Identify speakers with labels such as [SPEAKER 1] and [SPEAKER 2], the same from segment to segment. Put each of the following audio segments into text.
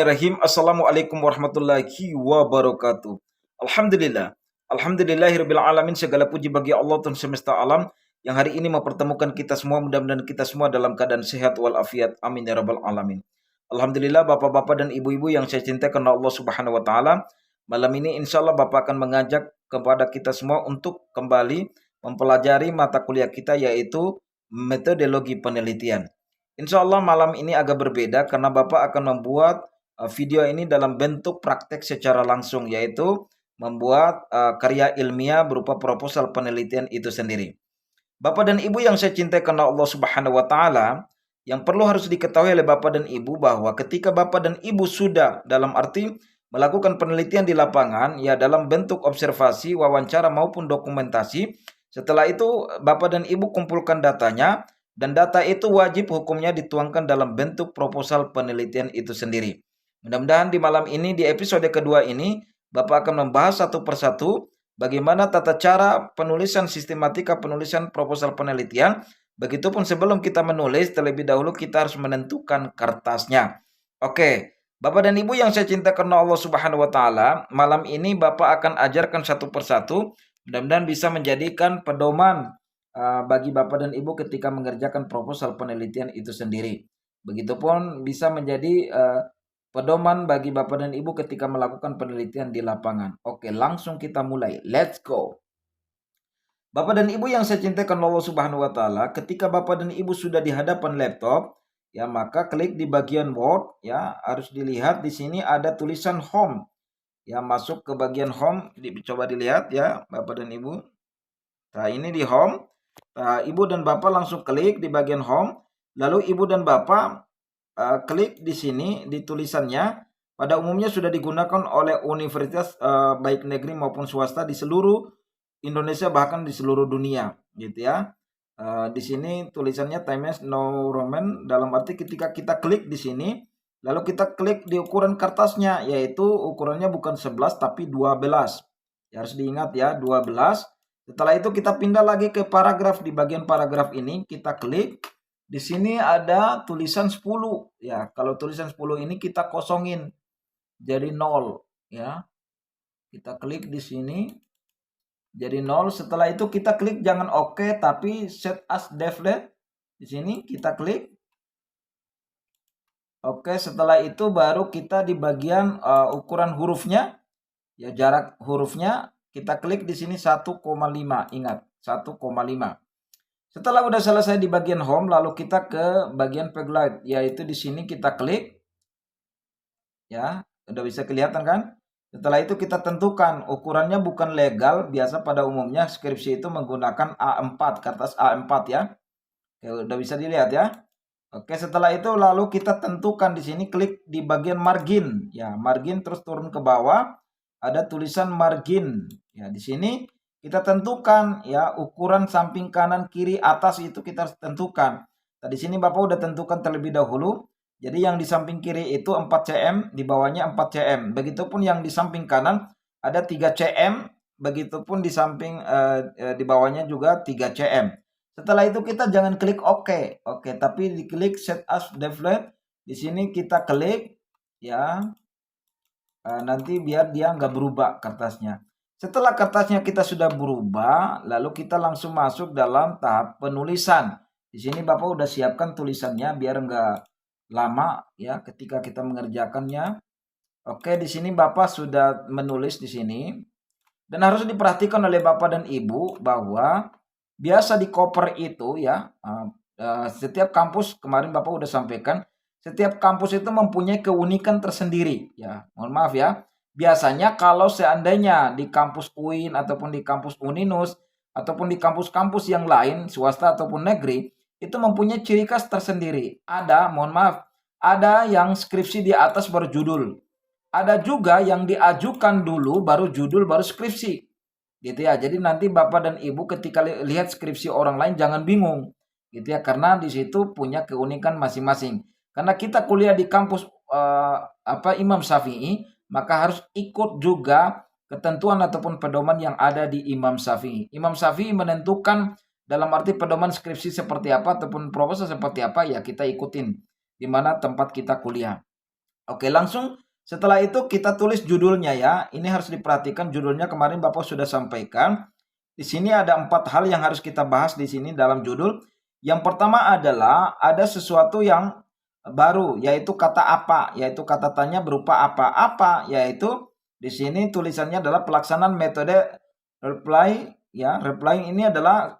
[SPEAKER 1] Bismillahirrahmanirrahim. Assalamualaikum warahmatullahi wabarakatuh. Alhamdulillah. Alhamdulillahirabbil alamin. Segala puji bagi Allah Tuhan semesta alam yang hari ini mempertemukan kita semua. Mudah-mudahan kita semua dalam keadaan sehat walafiat. Amin ya rabbal alamin. Alhamdulillah, bapak-bapak dan ibu-ibu yang saya cintai karena Allah Subhanahu wa taala. Malam ini insya Allah Bapak akan mengajak kepada kita semua untuk kembali mempelajari mata kuliah kita, yaitu metodologi penelitian. Insya Allah malam ini agak berbeda karena Bapak akan membuat video ini dalam bentuk praktek secara langsung, yaitu membuat karya ilmiah berupa proposal penelitian itu sendiri. Bapak dan Ibu yang saya cintai karena Allah Subhanahu wa taala, yang perlu harus diketahui oleh Bapak dan Ibu bahwa ketika Bapak dan Ibu sudah dalam arti melakukan penelitian di lapangan, ya dalam bentuk observasi, wawancara maupun dokumentasi, setelah itu Bapak dan Ibu kumpulkan datanya, dan data itu wajib hukumnya dituangkan dalam bentuk proposal penelitian itu sendiri. Mudah-mudahan di malam ini, di episode kedua ini, Bapak akan membahas satu persatu bagaimana tata cara penulisan sistematika penulisan proposal penelitian. Begitupun sebelum kita menulis, terlebih dahulu kita harus menentukan kertasnya. Oke, Bapak dan Ibu yang saya cinta karena Allah Subhanahu wa taala, malam ini Bapak akan ajarkan satu persatu. Mudah-mudahan bisa menjadikan pedoman bagi Bapak dan Ibu ketika mengerjakan proposal penelitian itu sendiri. Begitupun bisa menjadi pedoman bagi Bapak dan Ibu ketika melakukan penelitian di lapangan. Oke, langsung kita mulai. Let's go. Bapak dan Ibu yang saya cintai karena Allah Subhanahu wa taala, ketika Bapak dan Ibu sudah di hadapan laptop, ya maka klik di bagian Word, ya harus dilihat di sini ada tulisan home. Ya, masuk ke bagian home, coba dilihat ya Bapak dan Ibu. Nah, ini di home. Nah, Ibu dan Bapak langsung klik di bagian home, lalu Ibu dan Bapak klik di sini di tulisannya. Pada umumnya sudah digunakan oleh universitas baik negeri maupun swasta di seluruh Indonesia, bahkan di seluruh dunia, gitu ya. Di sini tulisannya Times New Roman, dalam arti ketika kita klik di sini, lalu kita klik di ukuran kertasnya, yaitu ukurannya bukan 11 tapi 12. Ya, harus diingat ya, 12. Setelah itu kita pindah lagi ke paragraf. Di bagian paragraf ini kita klik. Di sini ada tulisan 10. Ya, kalau tulisan 10 ini kita kosongin jadi 0 ya. Kita klik di sini jadi 0. Setelah itu kita klik jangan oke tapi set as default. Di sini kita klik. Oke, setelah itu baru kita di bagian ukuran hurufnya, ya jarak hurufnya kita klik di sini 1,5. Ingat, 1,5. Setelah udah selesai di bagian home, lalu kita ke bagian backlight, yaitu di sini kita klik. Ya, udah bisa kelihatan kan? Setelah itu kita tentukan ukurannya bukan legal, biasa pada umumnya skripsi itu menggunakan A4, kertas A4 ya. Oke, udah bisa dilihat ya. Oke, setelah itu lalu kita tentukan di sini, klik di bagian margin. Ya, margin terus turun ke bawah, ada tulisan margin. Ya, di sini kita tentukan ya ukuran samping kanan, kiri, atas itu kita harus tentukan. Nah, di sini Bapak udah tentukan terlebih dahulu. Jadi yang di samping kiri itu 4 cm, di bawahnya 4 cm. Begitupun yang di samping kanan ada 3 cm, begitupun di samping di bawahnya juga 3 cm. Setelah itu kita jangan klik oke, tapi diklik set as default. Di sini kita klik ya. Nanti biar dia nggak berubah kertasnya. Setelah kertasnya kita sudah berubah, lalu kita langsung masuk dalam tahap penulisan. Di sini Bapak udah siapkan tulisannya biar nggak lama ya ketika kita mengerjakannya. Oke, di sini Bapak sudah menulis di sini. Dan harus diperhatikan oleh Bapak dan Ibu bahwa biasa di koper itu ya, setiap kampus kemarin Bapak udah sampaikan, setiap kampus itu mempunyai keunikan tersendiri ya. Mohon maaf ya. Biasanya kalau seandainya di kampus UIN ataupun di kampus Uninus ataupun di kampus-kampus yang lain swasta ataupun negeri itu mempunyai ciri khas tersendiri. Ada, mohon maaf, ada yang skripsi di atas baru judul. Ada juga yang diajukan dulu baru judul baru skripsi. Gitu ya. Jadi nanti Bapak dan Ibu ketika lihat skripsi orang lain jangan bingung. Gitu ya, karena di situ punya keunikan masing-masing. Karena kita kuliah di kampus Imam Syafi'i, maka harus ikut juga ketentuan ataupun pedoman yang ada di Imam Syafi'i. Imam Syafi'i menentukan dalam arti pedoman skripsi seperti apa ataupun proposal seperti apa, ya kita ikutin di mana tempat kita kuliah. Oke, langsung setelah itu kita tulis judulnya ya. Ini harus diperhatikan judulnya, kemarin Bapak sudah sampaikan. Di sini ada 4 hal yang harus kita bahas di sini dalam judul. Yang pertama adalah ada sesuatu yang baru, yaitu kata apa, yaitu kata tanya berupa apa, yaitu di sini tulisannya adalah pelaksanaan metode reply ya. Reply ini adalah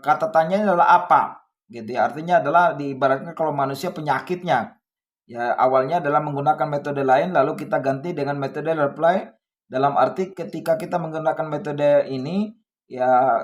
[SPEAKER 1] kata tanya adalah apa gitu ya. Artinya adalah diibaratkan kalau manusia penyakitnya ya, awalnya adalah menggunakan metode lain lalu kita ganti dengan metode reply, dalam arti ketika kita menggunakan metode ini ya,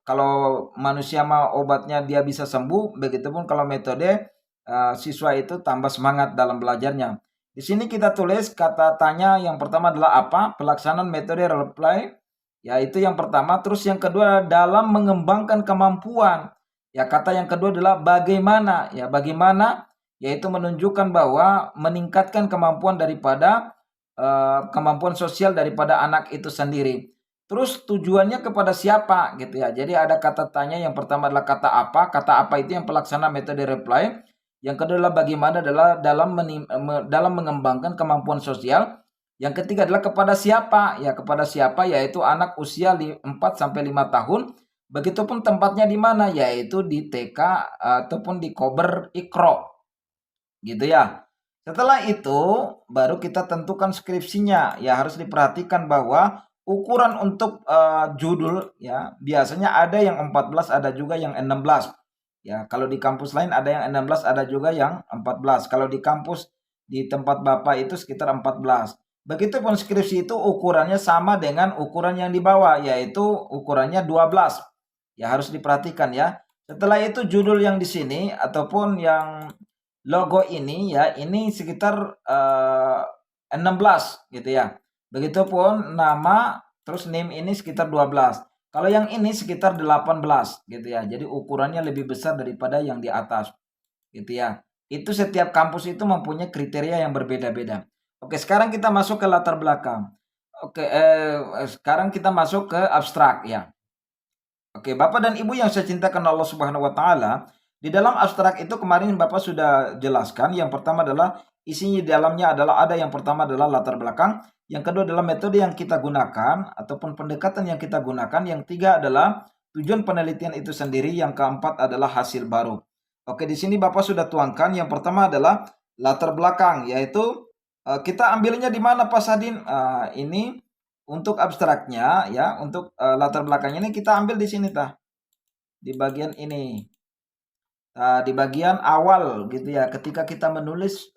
[SPEAKER 1] kalau manusia mau obatnya dia bisa sembuh, begitupun kalau metode siswa itu tambah semangat dalam belajarnya. Di sini kita tulis kata tanya yang pertama adalah apa, pelaksanaan metode reply, yaitu yang pertama. Terus yang kedua dalam mengembangkan kemampuan. Ya, kata yang kedua adalah bagaimana. Ya, bagaimana yaitu menunjukkan bahwa meningkatkan kemampuan daripada kemampuan sosial daripada anak itu sendiri. Terus tujuannya kepada siapa gitu ya. Jadi ada kata tanya yang pertama adalah kata apa. Kata apa itu yang pelaksana metode reply. Yang kedua adalah bagaimana adalah dalam mengembangkan kemampuan sosial. Yang ketiga adalah kepada siapa? Ya, kepada siapa yaitu anak usia 4 sampai 5 tahun. Begitupun tempatnya di mana? Yaitu di TK ataupun di Kober Ikro. Gitu ya. Setelah itu baru kita tentukan skripsinya. Ya, harus diperhatikan bahwa ukuran untuk judul ya biasanya ada yang 14, ada juga yang 16. Ya, kalau di kampus lain ada yang 16, ada juga yang 14. Kalau di kampus di tempat Bapak itu sekitar 14. Begitupun skripsi itu ukurannya sama dengan ukuran yang di bawah, yaitu ukurannya 12. Ya, harus diperhatikan ya. Setelah itu judul yang di sini ataupun yang logo ini ya, ini sekitar 16 gitu ya. Begitupun nama, terus name ini sekitar 12. Kalau yang ini sekitar 18 gitu ya. Jadi ukurannya lebih besar daripada yang di atas gitu ya. Itu setiap kampus itu mempunyai kriteria yang berbeda-beda. Oke, sekarang kita masuk ke latar belakang. Oke, sekarang kita masuk ke abstrak ya. Oke, Bapak dan Ibu yang saya cintakan Allah Subhanahu wa taala, di dalam abstrak itu kemarin Bapak sudah jelaskan. Yang pertama adalah isinya di dalamnya adalah ada yang pertama adalah latar belakang, yang kedua adalah metode yang kita gunakan ataupun pendekatan yang kita gunakan, yang tiga adalah tujuan penelitian itu sendiri, yang keempat adalah hasil baru. Oke, di sini Bapak sudah tuangkan yang pertama adalah latar belakang, yaitu kita ambilnya di mana Pak Sadin? Ini untuk abstraknya ya, untuk latar belakangnya ini kita ambil di sini di bagian ini. Di bagian awal gitu ya, ketika kita menulis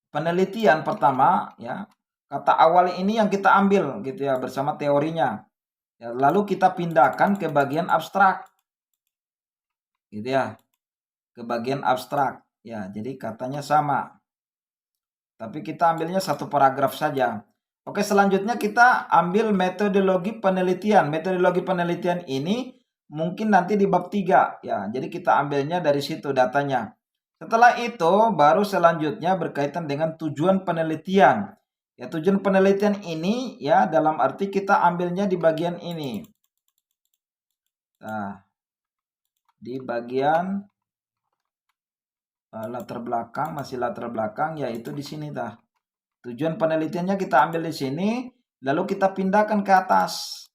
[SPEAKER 1] penelitian pertama ya, kata awal ini yang kita ambil gitu ya bersama teorinya. Ya, lalu kita pindahkan ke bagian abstrak. Gitu ya. Ke bagian abstrak. Ya, jadi katanya sama. Tapi kita ambilnya satu paragraf saja. Oke, selanjutnya kita ambil metodologi penelitian. Metodologi penelitian ini mungkin nanti di bab 3 ya. Jadi kita ambilnya dari situ datanya. Setelah itu baru selanjutnya berkaitan dengan tujuan penelitian. Ya, tujuan penelitian ini ya dalam arti kita ambilnya di bagian ini. Nah, di bagian latar belakang, masih latar belakang, yaitu di sini tujuan penelitiannya kita ambil di sini, lalu kita pindahkan ke atas.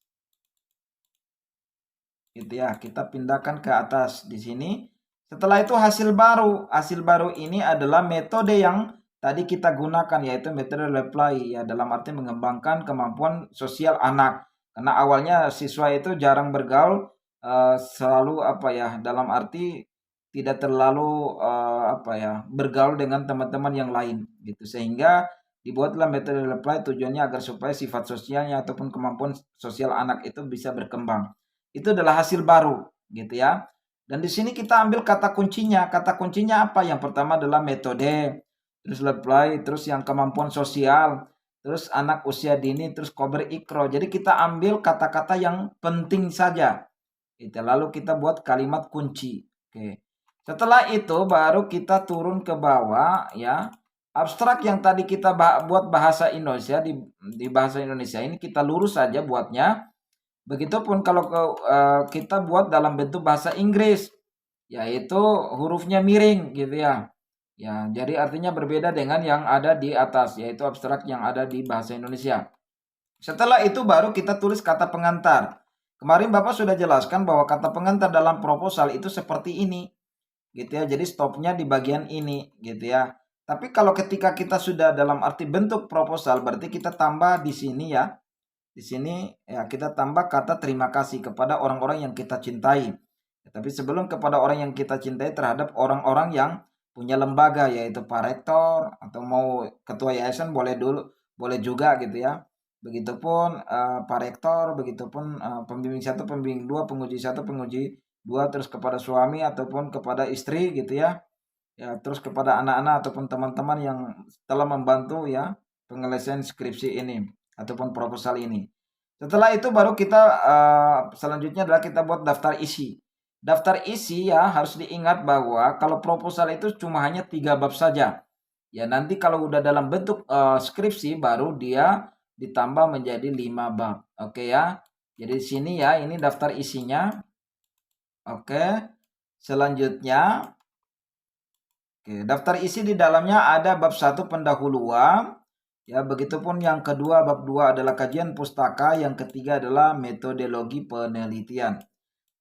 [SPEAKER 1] Gitu ya, kita pindahkan ke atas di sini. Setelah itu hasil baru. Hasil baru ini adalah metode yang tadi kita gunakan, yaitu metode reply ya, dalam arti mengembangkan kemampuan sosial anak. Karena awalnya siswa itu jarang bergaul, selalu dalam arti tidak terlalu bergaul dengan teman-teman yang lain gitu, sehingga dibuatlah metode reply, tujuannya agar supaya sifat sosialnya ataupun kemampuan sosial anak itu bisa berkembang. Itu adalah hasil baru gitu ya. Dan di sini kita ambil kata kuncinya. Kata kuncinya apa? Yang pertama adalah metode, terus reply, terus yang kemampuan sosial, terus anak usia dini, terus Kober Ikro. Jadi kita ambil kata-kata yang penting saja. Gitu. Lalu kita buat kalimat kunci. Oke. Setelah itu baru kita turun ke bawah ya. Abstrak yang tadi kita buat bahasa Indonesia, di bahasa Indonesia ini kita lurus saja buatnya. Begitupun kalau kita buat dalam bentuk bahasa Inggris, yaitu hurufnya miring gitu ya. Ya, jadi artinya berbeda dengan yang ada di atas, yaitu abstrak yang ada di bahasa Indonesia. Setelah itu baru kita tulis kata pengantar. Kemarin Bapak sudah jelaskan bahwa kata pengantar dalam proposal itu seperti ini, gitu ya. Jadi stopnya di bagian ini, gitu ya. Tapi kalau ketika kita sudah dalam arti bentuk proposal, berarti kita tambah di sini ya. Di sini ya kita tambah kata terima kasih kepada orang-orang yang kita cintai. Tapi sebelum kepada orang yang kita cintai, terhadap orang-orang yang punya lembaga, yaitu Pak Rektor atau mau ketua yayasan boleh dulu, boleh juga gitu ya. Begitupun Pak Rektor, begitupun pembimbing satu, pembimbing dua, penguji satu, penguji dua, terus kepada suami ataupun kepada istri gitu ya. Ya, terus kepada anak-anak ataupun teman-teman yang telah membantu ya penyelesaian skripsi ini ataupun proposal ini. Setelah itu baru kita selanjutnya adalah kita buat daftar isi. Daftar isi ya harus diingat bahwa kalau proposal itu cuma hanya 3 bab saja. Ya nanti kalau udah dalam bentuk skripsi baru dia ditambah menjadi 5 bab. Oke ya. Jadi di sini ya ini daftar isinya. Oke. Selanjutnya daftar isi di dalamnya ada bab 1 pendahuluan. Ya, begitupun yang kedua, bab 2 adalah kajian pustaka, yang ketiga adalah metodologi penelitian.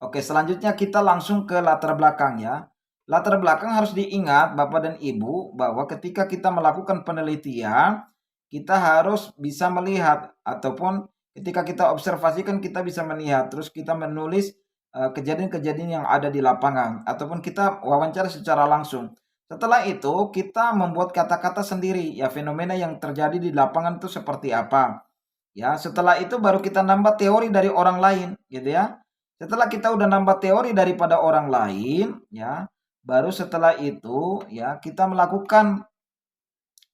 [SPEAKER 1] Oke, selanjutnya kita langsung ke latar belakang ya. Latar belakang harus diingat Bapak dan Ibu bahwa ketika kita melakukan penelitian, kita harus bisa melihat ataupun ketika kita observasikan kita bisa melihat, terus kita menulis kejadian-kejadian yang ada di lapangan ataupun kita wawancara secara langsung. Setelah itu kita membuat kata-kata sendiri ya, fenomena yang terjadi di lapangan itu seperti apa. Ya, setelah itu baru kita nambah teori dari orang lain gitu ya. Setelah kita udah nambah teori daripada orang lain ya, baru setelah itu ya kita melakukan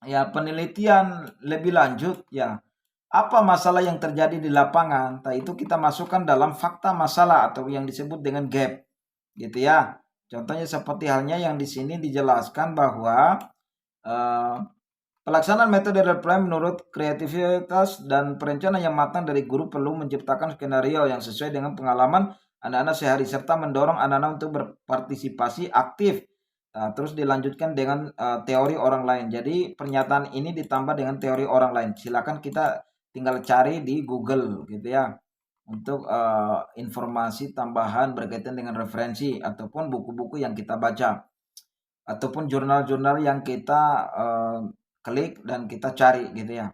[SPEAKER 1] ya penelitian lebih lanjut ya. Apa masalah yang terjadi di lapangan? Nah, itu kita masukkan dalam fakta masalah atau yang disebut dengan gap gitu ya. Contohnya seperti halnya yang di sini dijelaskan bahwa pelaksanaan metode reply menurut kreativitas dan perencanaan yang matang dari guru perlu menciptakan skenario yang sesuai dengan pengalaman anak-anak sehari serta mendorong anak-anak untuk berpartisipasi aktif. Nah, terus dilanjutkan dengan teori orang lain. Jadi pernyataan ini ditambah dengan teori orang lain. Silakan kita tinggal cari di Google gitu ya untuk informasi tambahan berkaitan dengan referensi ataupun buku-buku yang kita baca ataupun jurnal-jurnal yang kita klik dan kita cari gitu ya.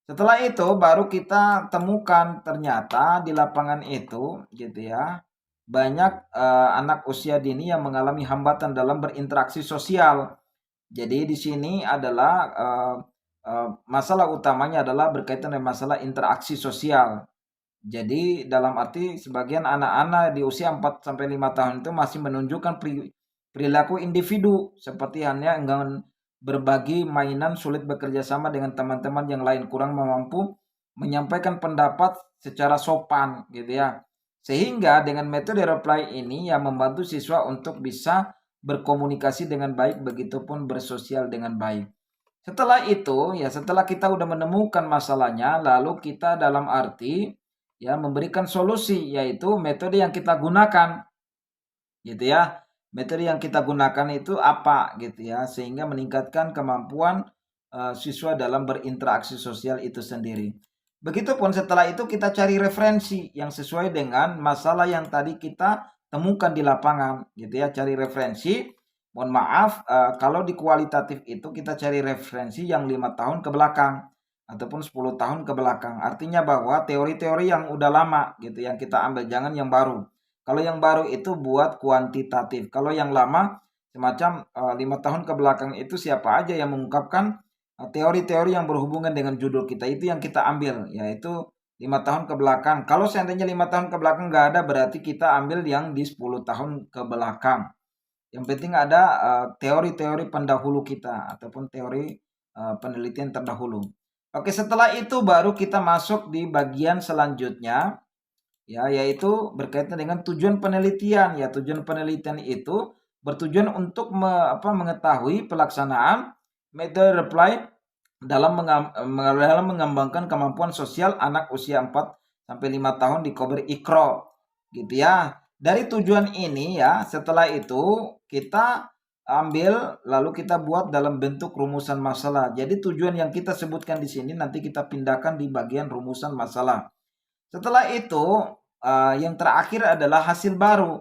[SPEAKER 1] Setelah itu baru kita temukan ternyata di lapangan itu gitu ya banyak anak usia dini yang mengalami hambatan dalam berinteraksi sosial. Jadi di sini adalah masalah utamanya adalah berkaitan dengan masalah interaksi sosial. Jadi dalam arti sebagian anak-anak di usia 4 sampai 5 tahun itu masih menunjukkan perilaku individu seperti hanya enggan berbagi mainan, sulit bekerja sama dengan teman-teman yang lain, kurang mampu menyampaikan pendapat secara sopan gitu ya. Sehingga dengan metode reply ini yang membantu siswa untuk bisa berkomunikasi dengan baik, begitupun bersosial dengan baik. Setelah itu ya setelah kita udah menemukan masalahnya, lalu kita dalam arti ya memberikan solusi, yaitu metode yang kita gunakan gitu ya. Metode yang kita gunakan itu apa gitu ya, sehingga meningkatkan kemampuan siswa dalam berinteraksi sosial itu sendiri. Begitupun setelah itu kita cari referensi yang sesuai dengan masalah yang tadi kita temukan di lapangan gitu ya, cari referensi. Mohon maaf kalau di kualitatif itu kita cari referensi yang 5 tahun ke belakang ataupun 10 tahun ke belakang. Artinya bahwa teori-teori yang udah lama gitu yang kita ambil, jangan yang baru. Kalau yang baru itu buat kuantitatif. Kalau yang lama semacam 5 tahun ke belakang itu siapa aja yang mengungkapkan teori-teori yang berhubungan dengan judul kita, itu yang kita ambil, yaitu 5 tahun ke belakang. Kalau seandainya 5 tahun ke belakang nggak ada, berarti kita ambil yang di 10 tahun ke belakang. Yang penting ada teori-teori pendahulu kita ataupun teori penelitian terdahulu. Oke, setelah itu baru kita masuk di bagian selanjutnya ya, yaitu berkaitan dengan tujuan penelitian. Ya, tujuan penelitian itu bertujuan untuk mengetahui pelaksanaan metode reply dalam mengembangkan kemampuan sosial anak usia 4 sampai 5 tahun di Kober Ikro gitu ya. Dari tujuan ini ya, setelah itu kita ambil lalu kita buat dalam bentuk rumusan masalah. Jadi tujuan yang kita sebutkan di sini nanti kita pindahkan di bagian rumusan masalah. Setelah itu yang terakhir adalah hasil baru.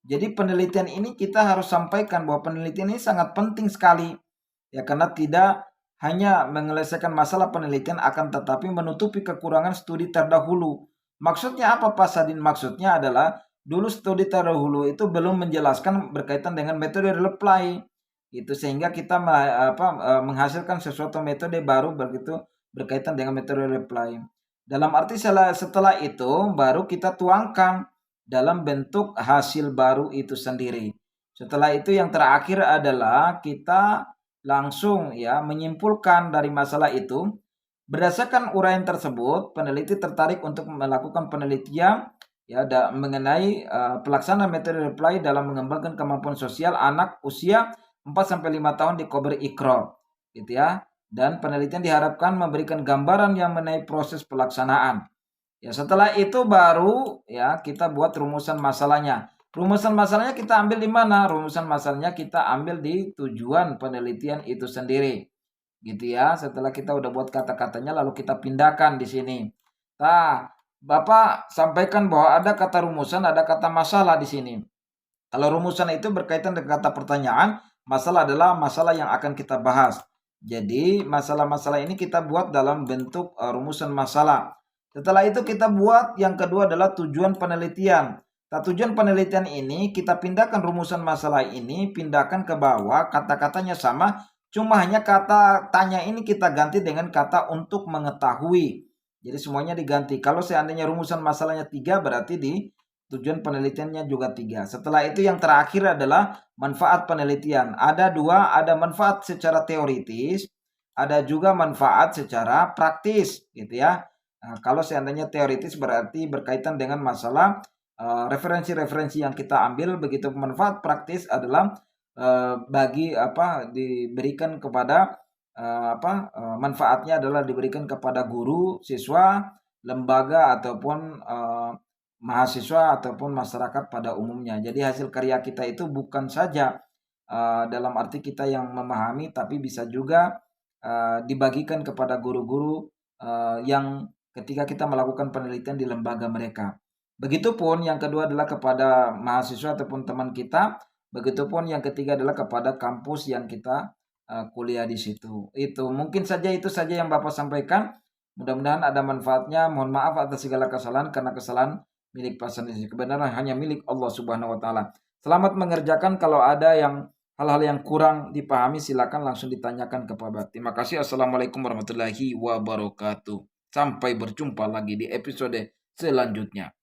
[SPEAKER 1] Jadi penelitian ini kita harus sampaikan bahwa penelitian ini sangat penting sekali. Ya, karena tidak hanya menyelesaikan masalah penelitian akan tetapi menutupi kekurangan studi terdahulu. Maksudnya apa Pak Sadin? Maksudnya adalah dulu studi terdahulu itu belum menjelaskan berkaitan dengan metode reply. Itu sehingga kita menghasilkan sesuatu metode baru begitu berkaitan dengan metode reply. Dalam arti setelah itu baru kita tuangkan dalam bentuk hasil baru itu sendiri. Setelah itu yang terakhir adalah kita langsung ya menyimpulkan dari masalah itu. Berdasarkan uraian tersebut, peneliti tertarik untuk melakukan penelitian ya mengenai pelaksanaan metode reply dalam mengembangkan kemampuan sosial anak usia 4-5 tahun di Kober Ikro gitu ya. Dan penelitian diharapkan memberikan gambaran yang mengenai proses pelaksanaan. Ya, setelah itu baru ya kita buat rumusan masalahnya. Rumusan masalahnya kita ambil di mana? Rumusan masalahnya kita ambil di tujuan penelitian itu sendiri. Gitu ya. Setelah kita udah buat kata-katanya lalu kita pindahkan di sini. Nah, Bapak sampaikan bahwa ada kata rumusan, ada kata masalah di sini. Kalau rumusan itu berkaitan dengan kata pertanyaan, masalah adalah masalah yang akan kita bahas. Jadi, masalah-masalah ini kita buat dalam bentuk rumusan masalah. Setelah itu kita buat yang kedua adalah tujuan penelitian. Nah, tujuan penelitian ini kita pindahkan rumusan masalah ini, pindahkan ke bawah, kata-katanya sama, cuma hanya kata tanya ini kita ganti dengan kata untuk mengetahui. Jadi semuanya diganti. Kalau seandainya rumusan masalahnya 3 berarti di tujuan penelitiannya juga 3. Setelah itu yang terakhir adalah manfaat penelitian. Ada 2, ada manfaat secara teoritis, ada juga manfaat secara praktis gitu ya. Nah, kalau seandainya teoritis berarti berkaitan dengan masalah referensi-referensi yang kita ambil, begitu manfaat praktis adalah diberikan kepada manfaatnya adalah diberikan kepada guru, siswa, lembaga ataupun mahasiswa ataupun masyarakat pada umumnya. Jadi hasil karya kita itu bukan saja dalam arti kita yang memahami, tapi bisa juga dibagikan kepada guru-guru yang ketika kita melakukan penelitian di lembaga mereka. Begitupun yang kedua adalah kepada mahasiswa ataupun teman kita. Begitupun yang ketiga adalah kepada kampus yang kita kuliah di situ. Itu mungkin saja itu saja yang Bapak sampaikan. Mudah-mudahan ada manfaatnya. Mohon maaf atas segala kesalahan karena kesalahan milik pasangan ini. Kebenaran hanya milik Allah Subhanahu wa taala. Selamat mengerjakan. Kalau ada yang hal-hal yang kurang dipahami silakan langsung ditanyakan kepada. Terima kasih. Assalamualaikum warahmatullahi wabarakatuh. Sampai berjumpa lagi di episode selanjutnya.